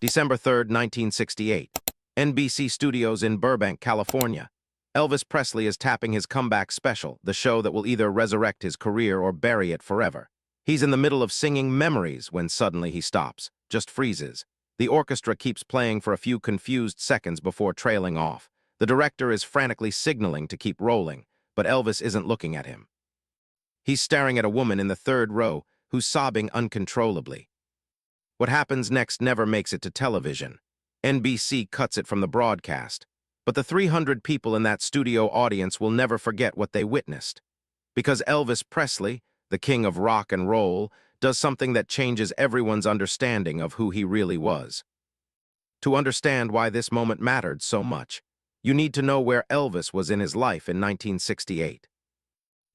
December 3rd, 1968. NBC Studios in Burbank, California. Elvis Presley is tapping his comeback special, the show that will either resurrect his career or bury it forever. He's in the middle of singing Memories when suddenly he stops, just freezes. The orchestra keeps playing for a few confused seconds before trailing off. The director is frantically signaling to keep rolling, but Elvis isn't looking at him. He's staring at a woman in the third row who's sobbing uncontrollably. What happens next never makes it to television. NBC cuts it from the broadcast. But the 300 people in that studio audience will never forget what they witnessed. Because Elvis Presley, the king of rock and roll, does something that changes everyone's understanding of who he really was. To understand why this moment mattered so much, you need to know where Elvis was in his life in 1968.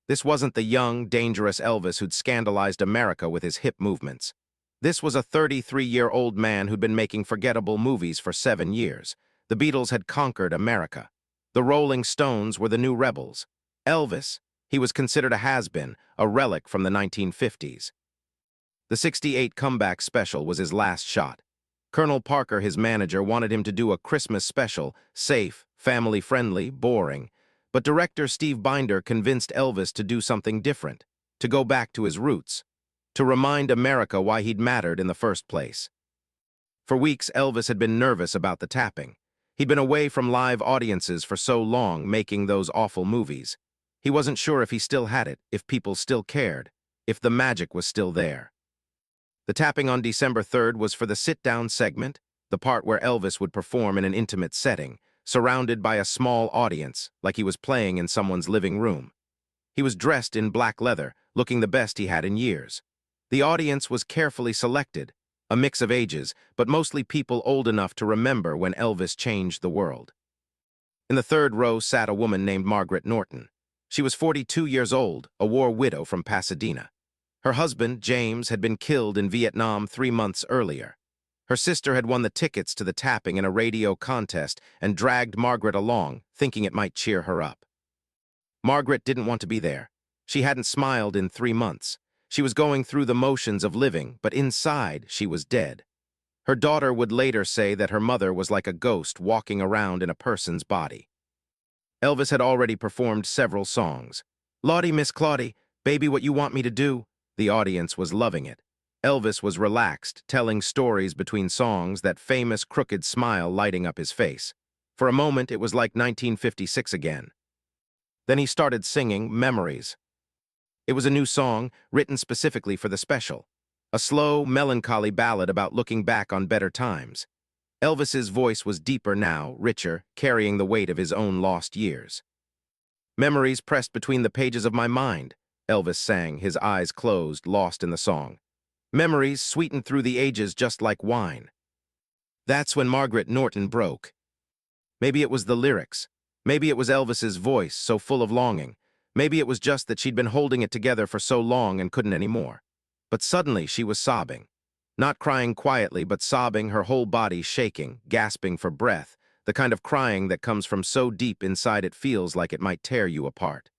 This wasn't the young, dangerous Elvis who'd scandalized America with his hip movements. This was a 33-year-old man who'd been making forgettable movies for 7 years. The Beatles had conquered America. The Rolling Stones were the new rebels. Elvis, he was considered a has-been, a relic from the 1950s. The '68 comeback special was his last shot. Colonel Parker, his manager, wanted him to do a Christmas special, safe, family-friendly, boring. But director Steve Binder convinced Elvis to do something different, to go back to his roots, to remind America why he'd mattered in the first place. For weeks, Elvis had been nervous about the tapping. He'd been away from live audiences for so long, making those awful movies. He wasn't sure if he still had it, if people still cared, if the magic was still there. The tapping on December 3rd was for the sit-down segment, the part where Elvis would perform in an intimate setting, surrounded by a small audience, like he was playing in someone's living room. He was dressed in black leather, looking the best he had in years. The audience was carefully selected, a mix of ages, but mostly people old enough to remember when Elvis changed the world. In the third row sat a woman named Margaret Norton. She was 42 years old, a war widow from Pasadena. Her husband, James, had been killed in Vietnam 3 months earlier. Her sister had won the tickets to the tapping in a radio contest and dragged Margaret along, thinking it might cheer her up. Margaret didn't want to be there. She hadn't smiled in 3 months. She was going through the motions of living, but inside she was dead. Her daughter would later say that her mother was like a ghost walking around in a person's body. Elvis had already performed several songs. "Lawdy, Miss Claudie, baby, what you want me to do?" The audience was loving it. Elvis was relaxed, telling stories between songs, that famous crooked smile lighting up his face. For a moment, it was like 1956 again. Then he started singing Memories. It was a new song, written specifically for the special. A slow, melancholy ballad about looking back on better times. Elvis's voice was deeper now, richer, carrying the weight of his own lost years. "Memories pressed between the pages of my mind," Elvis sang, his eyes closed, lost in the song. "Memories sweetened through the ages just like wine." That's when Margaret Norton broke. Maybe it was the lyrics. Maybe it was Elvis's voice, so full of longing. Maybe it was just that she'd been holding it together for so long and couldn't anymore. But suddenly she was sobbing. Not crying quietly, but sobbing, her whole body shaking, gasping for breath, the kind of crying that comes from so deep inside it feels like it might tear you apart.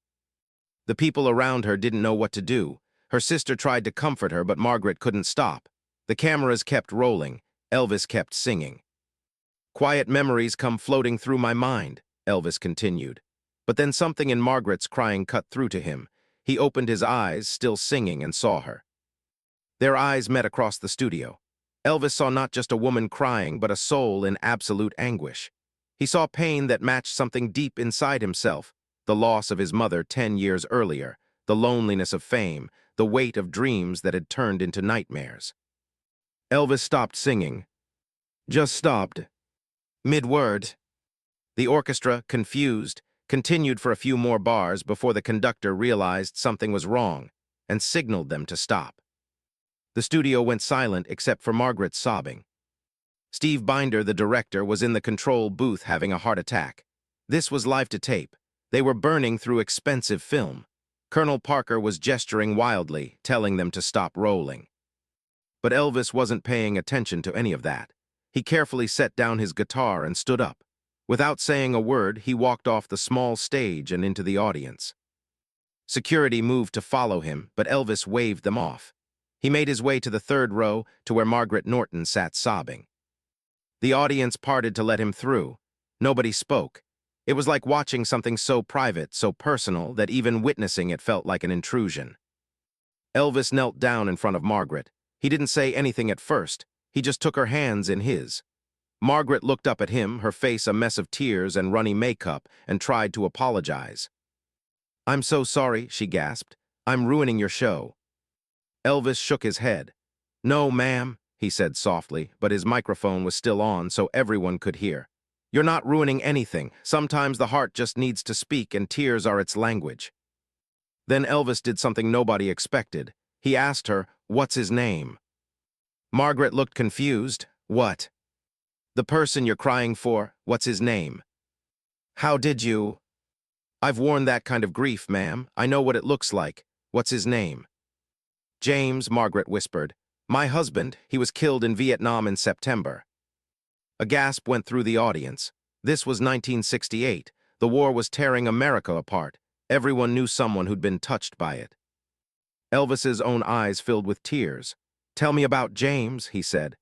The people around her didn't know what to do. Her sister tried to comfort her, but Margaret couldn't stop. The cameras kept rolling. Elvis kept singing. "Quiet memories come floating through my mind," Elvis continued. But then something in Margaret's crying cut through to him. He opened his eyes, still singing, and saw her. Their eyes met across the studio. Elvis saw not just a woman crying, but a soul in absolute anguish. He saw pain that matched something deep inside himself, the loss of his mother 10 years earlier, the loneliness of fame, the weight of dreams that had turned into nightmares. Elvis stopped singing. Just stopped. Mid-word. The orchestra, confused, continued for a few more bars before the conductor realized something was wrong and signaled them to stop. The studio went silent except for Margaret's sobbing. Steve Binder, the director, was in the control booth having a heart attack. This was live to tape. They were burning through expensive film. Colonel Parker was gesturing wildly, telling them to stop rolling. But Elvis wasn't paying attention to any of that. He carefully set down his guitar and stood up. Without saying a word, he walked off the small stage and into the audience. Security moved to follow him, but Elvis waved them off. He made his way to the third row, to where Margaret Norton sat sobbing. The audience parted to let him through. Nobody spoke. It was like watching something so private, so personal, that even witnessing it felt like an intrusion. Elvis knelt down in front of Margaret. He didn't say anything at first. He just took her hands in his. Margaret looked up at him, her face a mess of tears and runny makeup, and tried to apologize. "I'm so sorry," she gasped. "I'm ruining your show." Elvis shook his head. "No, ma'am," he said softly, but his microphone was still on so everyone could hear. "You're not ruining anything. Sometimes the heart just needs to speak and tears are its language." Then Elvis did something nobody expected. He asked her, "What's his name?" Margaret looked confused. "What?" "The person you're crying for, what's his name?" "How did you?" "I've worn that kind of grief, ma'am. I know what it looks like. What's his name?" "James," Margaret whispered. "My husband, he was killed in Vietnam in September." A gasp went through the audience. This was 1968. The war was tearing America apart. Everyone knew someone who'd been touched by it. Elvis's own eyes filled with tears. "Tell me about James," he said.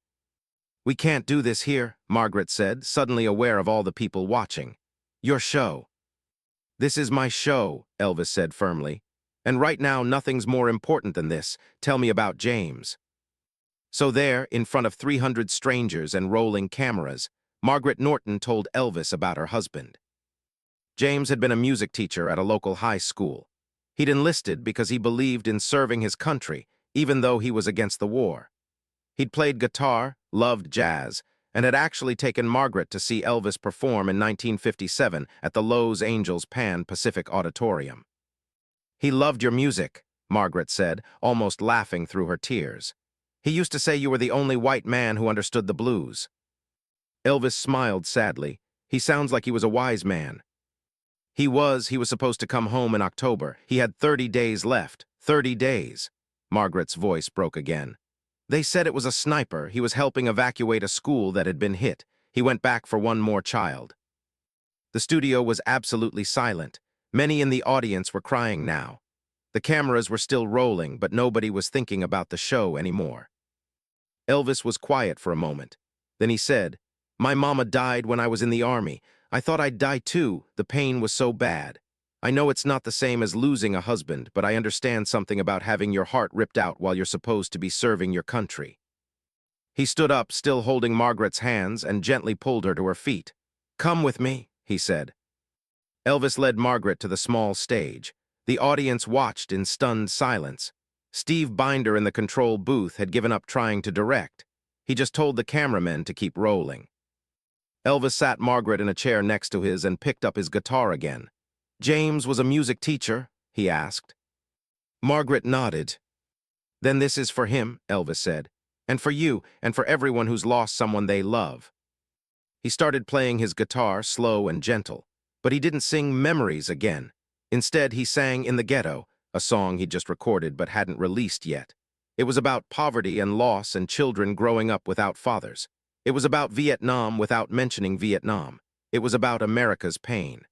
"We can't do this here," Margaret said, suddenly aware of all the people watching. "Your show." "This is my show," Elvis said firmly. "And right now nothing's more important than this. Tell me about James." So there, in front of 300 strangers and rolling cameras, Margaret Norton told Elvis about her husband. James had been a music teacher at a local high school. He'd enlisted because he believed in serving his country, even though he was against the war. He'd played guitar, loved jazz, and had actually taken Margaret to see Elvis perform in 1957 at the Los Angeles Pan Pacific Auditorium. "He loved your music," Margaret said, almost laughing through her tears. "He used to say you were the only white man who understood the blues." Elvis smiled sadly. "He sounds like he was a wise man." He was supposed to come home in October. He had 30 days left. 30 days. Margaret's voice broke again. "They said it was a sniper. He was helping evacuate a school that had been hit. He went back for one more child." The studio was absolutely silent. Many in the audience were crying now. The cameras were still rolling, but nobody was thinking about the show anymore. Elvis was quiet for a moment. Then he said, "My mama died when I was in the army. I thought I'd die too. The pain was so bad. I know it's not the same as losing a husband, but I understand something about having your heart ripped out while you're supposed to be serving your country." He stood up, still holding Margaret's hands, and gently pulled her to her feet. "Come with me," he said. Elvis led Margaret to the small stage. The audience watched in stunned silence. Steve Binder in the control booth had given up trying to direct. He just told the cameramen to keep rolling. Elvis sat Margaret in a chair next to his and picked up his guitar again. "James was a music teacher?" he asked. Margaret nodded. "Then this is for him," Elvis said, "and for you, and for everyone who's lost someone they love." He started playing his guitar, slow and gentle, but he didn't sing Memories again. Instead, he sang In the Ghetto, a song he'd just recorded but hadn't released yet. It was about poverty and loss and children growing up without fathers. It was about Vietnam without mentioning Vietnam. It was about America's pain.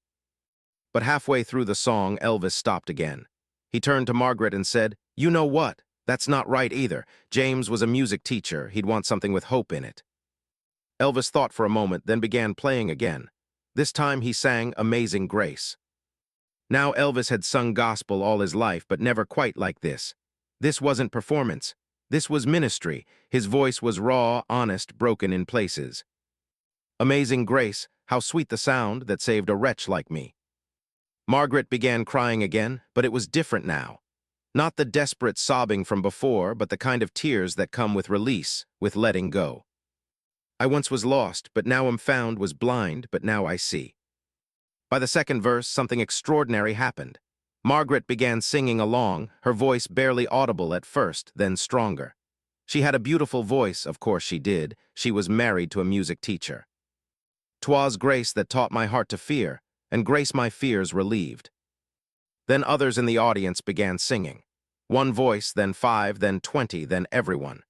But halfway through the song, Elvis stopped again. He turned to Margaret and said, "You know what? That's not right either. James was a music teacher. He'd want something with hope in it." Elvis thought for a moment, then began playing again. This time he sang Amazing Grace. Now Elvis had sung gospel all his life, but never quite like this. This wasn't performance. This was ministry. His voice was raw, honest, broken in places. "Amazing Grace, how sweet the sound that saved a wretch like me." Margaret began crying again, but it was different now. Not the desperate sobbing from before, but the kind of tears that come with release, with letting go. "I once was lost, but now am found, was blind, but now I see." By the second verse, something extraordinary happened. Margaret began singing along, her voice barely audible at first, then stronger. She had a beautiful voice, of course she did. She was married to a music teacher. "'Twas grace that taught my heart to fear, and grace my fears relieved." Then others in the audience began singing. One voice, then 5, then 20, then everyone.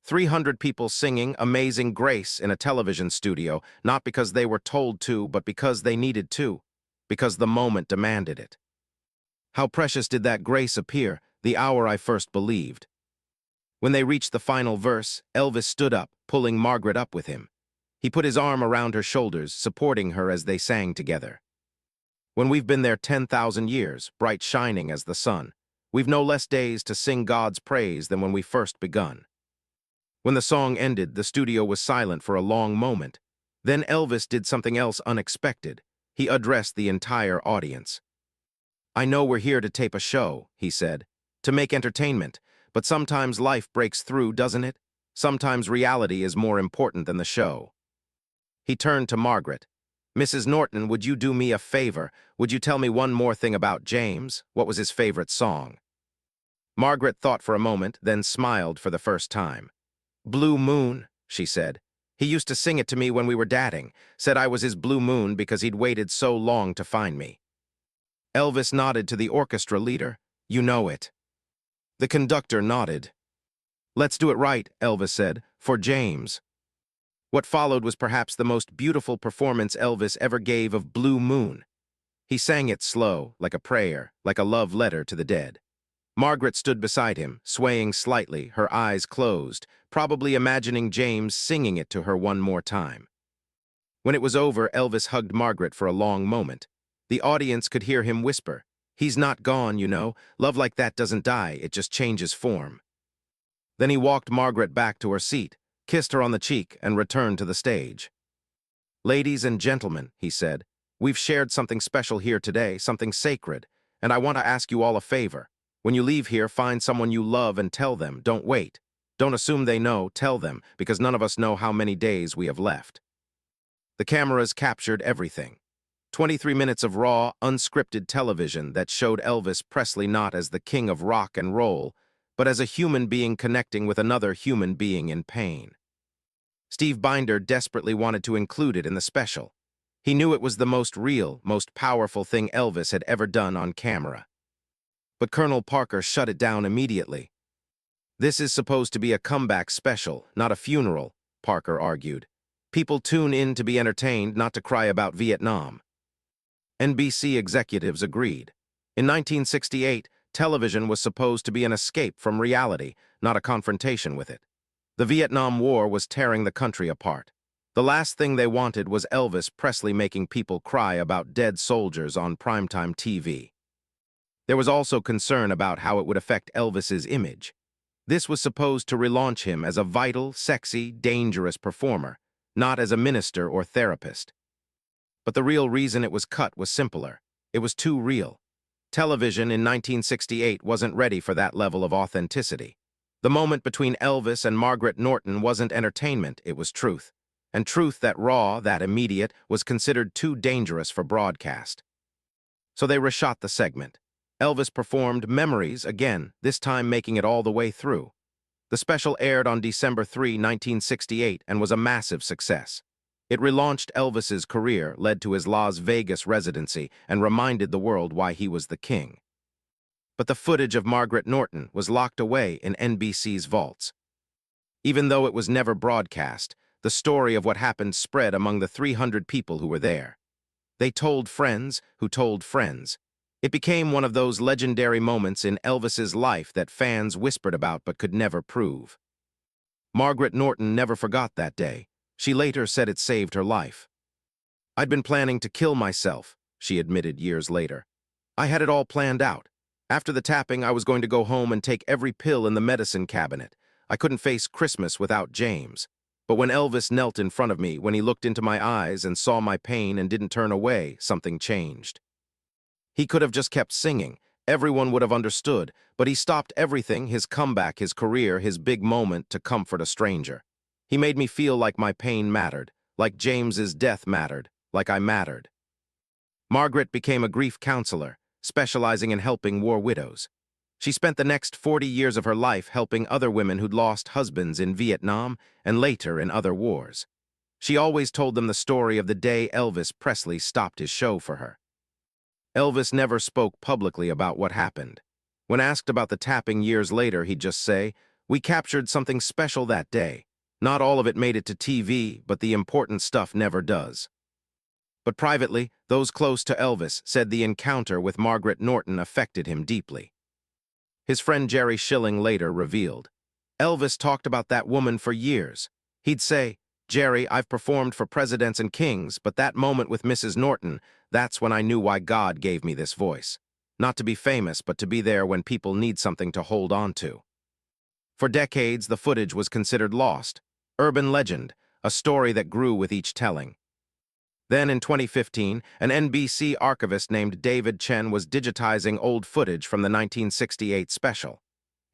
300 people singing Amazing Grace in a television studio, not because they were told to, but because they needed to, because the moment demanded it. How precious did that grace appear, the hour I first believed. When they reached the final verse, Elvis stood up, pulling Margaret up with him. He put his arm around her shoulders, supporting her as they sang together. When we've been there 10,000 years, bright shining as the sun, we've no less days to sing God's praise than when we first begun. When the song ended, the studio was silent for a long moment. Then Elvis did something else unexpected. He addressed the entire audience. "I know we're here to tape a show," he said, "to make entertainment, but sometimes life breaks through, doesn't it? Sometimes reality is more important than the show." He turned to Margaret. "Mrs. Norton, would you do me a favor? Would you tell me one more thing about James? What was his favorite song?" Margaret thought for a moment, then smiled for the first time. "Blue Moon," she said. "He used to sing it to me when we were dating, said I was his blue moon because he'd waited so long to find me." Elvis nodded to the orchestra leader. "You know it." The conductor nodded. "Let's do it right," Elvis said, "for James." What followed was perhaps the most beautiful performance Elvis ever gave of Blue Moon. He sang it slow, like a prayer, like a love letter to the dead. Margaret stood beside him, swaying slightly, her eyes closed, probably imagining James singing it to her one more time. When it was over, Elvis hugged Margaret for a long moment. The audience could hear him whisper, "He's not gone, you know. Love like that doesn't die, it just changes form." Then he walked Margaret back to her seat, kissed her on the cheek, and returned to the stage. "Ladies and gentlemen," he said, "we've shared something special here today, something sacred, and I want to ask you all a favor. When you leave here, find someone you love and tell them. Don't wait. Don't assume they know, tell them, because none of us know how many days we have left." The cameras captured everything. 23 minutes of raw, unscripted television that showed Elvis Presley not as the king of rock and roll, but as a human being connecting with another human being in pain. Steve Binder desperately wanted to include it in the special. He knew it was the most real, most powerful thing Elvis had ever done on camera. But Colonel Parker shut it down immediately. "This is supposed to be a comeback special, not a funeral," Parker argued. "People tune in to be entertained, not to cry about Vietnam." NBC executives agreed. In 1968, television was supposed to be an escape from reality, not a confrontation with it. The Vietnam War was tearing the country apart. The last thing they wanted was Elvis Presley making people cry about dead soldiers on primetime TV. There was also concern about how it would affect Elvis's image. This was supposed to relaunch him as a vital, sexy, dangerous performer, not as a minister or therapist. But the real reason it was cut was simpler. It was too real. Television in 1968 wasn't ready for that level of authenticity. The moment between Elvis and Margaret Norton wasn't entertainment, it was truth. And truth that raw, that immediate, was considered too dangerous for broadcast. So they reshot the segment. Elvis performed Memories again, this time making it all the way through. The special aired on December 3, 1968, and was a massive success. It relaunched Elvis's career, led to his Las Vegas residency, and reminded the world why he was the king. But the footage of Margaret Norton was locked away in NBC's vaults. Even though it was never broadcast, the story of what happened spread among the 300 people who were there. They told friends who told friends. It became one of those legendary moments in Elvis's life that fans whispered about but could never prove. Margaret Norton never forgot that day. She later said it saved her life. "I'd been planning to kill myself," she admitted years later. "I had it all planned out. After the tapping, I was going to go home and take every pill in the medicine cabinet. I couldn't face Christmas without James. But when Elvis knelt in front of me, when he looked into my eyes and saw my pain and didn't turn away, something changed. He could have just kept singing. Everyone would have understood, but he stopped everything, his comeback, his career, his big moment, to comfort a stranger. He made me feel like my pain mattered, like James's death mattered, like I mattered." Margaret became a grief counselor, specializing in helping war widows. She spent the next 40 years of her life helping other women who'd lost husbands in Vietnam and later in other wars. She always told them the story of the day Elvis Presley stopped his show for her. Elvis never spoke publicly about what happened. When asked about the tapping years later, he'd just say, "We captured something special that day. Not all of it made it to TV, but the important stuff never does." But privately, those close to Elvis said the encounter with Margaret Norton affected him deeply. His friend Jerry Schilling later revealed, "Elvis talked about that woman for years. He'd say, Jerry, I've performed for presidents and kings, but that moment with Mrs. Norton, that's when I knew why God gave me this voice. Not to be famous, but to be there when people need something to hold on to. For decades, the footage was considered lost. Urban legend, a story that grew with each telling. Then in 2015, an NBC archivist named David Chen was digitizing old footage from the 1968 special.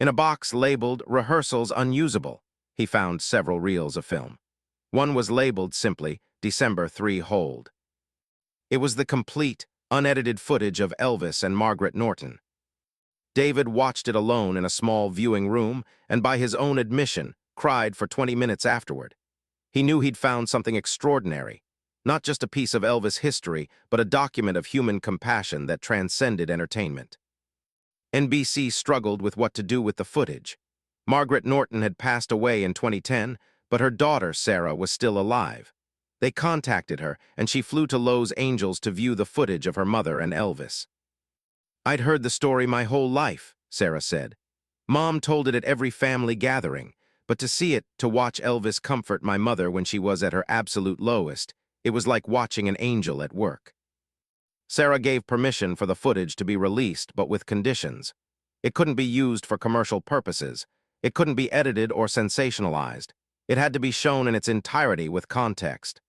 In a box labeled Rehearsals Unusable, he found several reels of film. One was labeled simply December 3 Hold. It was the complete, unedited footage of Elvis and Margaret Norton. David watched it alone in a small viewing room and, by his own admission, cried for 20 minutes afterward. He knew he'd found something extraordinary, not just a piece of Elvis history, but a document of human compassion that transcended entertainment. NBC struggled with what to do with the footage. Margaret Norton had passed away in 2010, but her daughter, Sarah, was still alive. They contacted her, and she flew to Los Angeles to view the footage of her mother and Elvis. "I'd heard the story my whole life," Sarah said. "Mom told it at every family gathering, but to see it, to watch Elvis comfort my mother when she was at her absolute lowest, it was like watching an angel at work." Sarah gave permission for the footage to be released, but with conditions. It couldn't be used for commercial purposes. It couldn't be edited or sensationalized. It had to be shown in its entirety with context.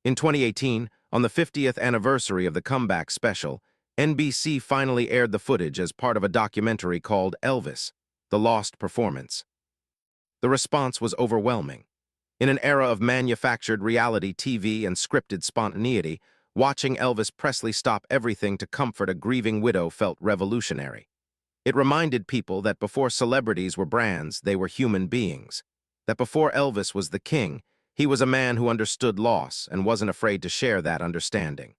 In 2018, on the 50th anniversary of the comeback special, NBC finally aired the footage as part of a documentary called Elvis, The Lost Performance. The response was overwhelming. In an era of manufactured reality TV and scripted spontaneity, watching Elvis Presley stop everything to comfort a grieving widow felt revolutionary. It reminded people that before celebrities were brands, they were human beings. That before Elvis was the king, he was a man who understood loss and wasn't afraid to share that understanding.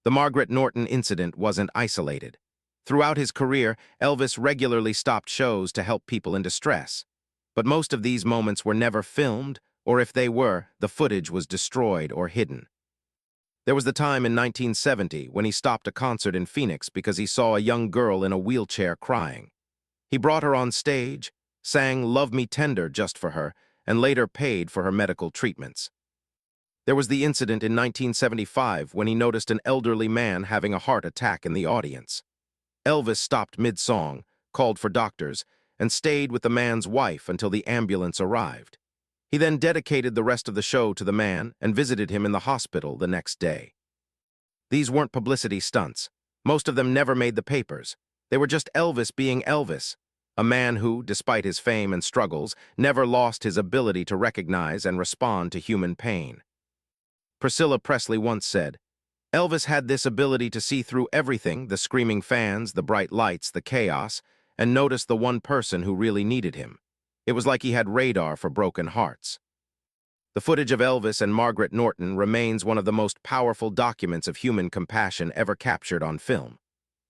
The Margaret Norton incident wasn't isolated. Throughout his career, Elvis regularly stopped shows to help people in distress. But most of these moments were never filmed, or if they were, the footage was destroyed or hidden. There was the time in 1970 when he stopped a concert in Phoenix because he saw a young girl in a wheelchair crying. He brought her on stage, sang "Love Me Tender" just for her, and later paid for her medical treatments. There was the incident in 1975 when he noticed an elderly man having a heart attack in the audience. Elvis stopped mid-song, called for doctors, and stayed with the man's wife until the ambulance arrived. He then dedicated the rest of the show to the man and visited him in the hospital the next day. These weren't publicity stunts. Most of them never made the papers. They were just Elvis being Elvis, a man who, despite his fame and struggles, never lost his ability to recognize and respond to human pain. Priscilla Presley once said, "Elvis had this ability to see through everything, the screaming fans, the bright lights, the chaos, and notice the one person who really needed him. It was like he had radar for broken hearts." The footage of Elvis and Margaret Norton remains one of the most powerful documents of human compassion ever captured on film.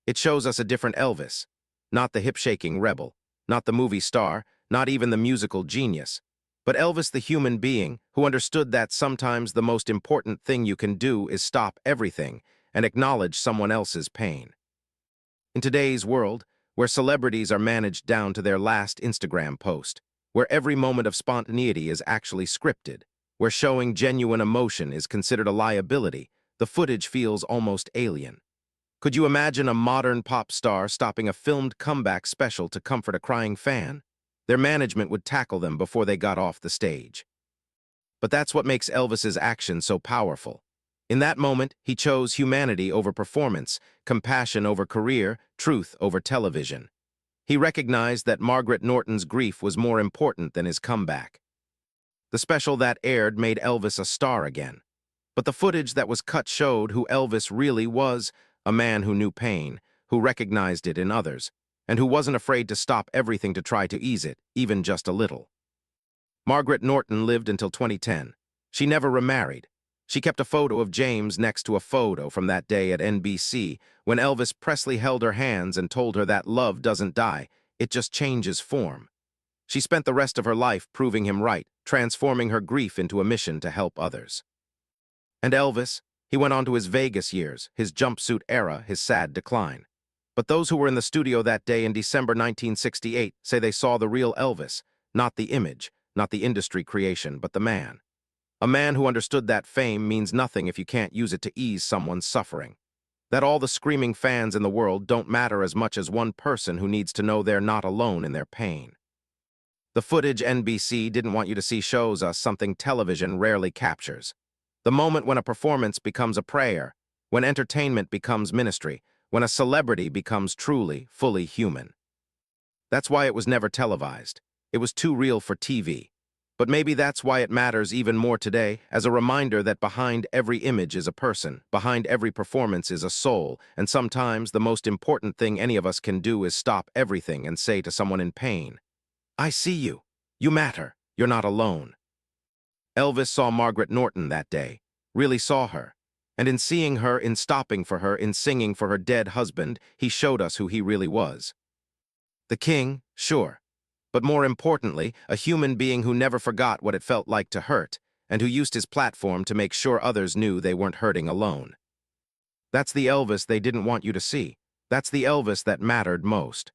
It shows us a different Elvis, not the hip-shaking rebel, not the movie star, not even the musical genius, but Elvis the human being who understood that sometimes the most important thing you can do is stop everything and acknowledge someone else's pain. In today's world, where celebrities are managed down to their last Instagram post, where every moment of spontaneity is actually scripted, where showing genuine emotion is considered a liability, the footage feels almost alien. Could you imagine a modern pop star stopping a filmed comeback special to comfort a crying fan? Their management would tackle them before they got off the stage. But that's what makes Elvis's action so powerful. In that moment, he chose humanity over performance, compassion over career, truth over television. He recognized that Margaret Norton's grief was more important than his comeback. The special that aired made Elvis a star again. But the footage that was cut showed who Elvis really was, a man who knew pain, who recognized it in others, and who wasn't afraid to stop everything to try to ease it, even just a little. Margaret Norton lived until 2010. She never remarried. She kept a photo of James next to a photo from that day at NBC when Elvis Presley held her hands and told her that love doesn't die, it just changes form. She spent the rest of her life proving him right, transforming her grief into a mission to help others. And Elvis, he went on to his Vegas years, his jumpsuit era, his sad decline. But those who were in the studio that day in December 1968 say they saw the real Elvis, not the image, not the industry creation, but the man. A man who understood that fame means nothing if you can't use it to ease someone's suffering. That all the screaming fans in the world don't matter as much as one person who needs to know they're not alone in their pain. The footage NBC didn't want you to see shows us something television rarely captures. The moment when a performance becomes a prayer, when entertainment becomes ministry, when a celebrity becomes truly, fully human. That's why it was never televised. It was too real for TV. But maybe that's why it matters even more today, as a reminder that behind every image is a person, behind every performance is a soul, and sometimes the most important thing any of us can do is stop everything and say to someone in pain, "I see you. You matter. You're not alone." Elvis saw Margaret Norton that day, really saw her. And in seeing her, in stopping for her, in singing for her dead husband, he showed us who he really was. The king, sure. But more importantly, a human being who never forgot what it felt like to hurt, and who used his platform to make sure others knew they weren't hurting alone. That's the Elvis they didn't want you to see. That's the Elvis that mattered most.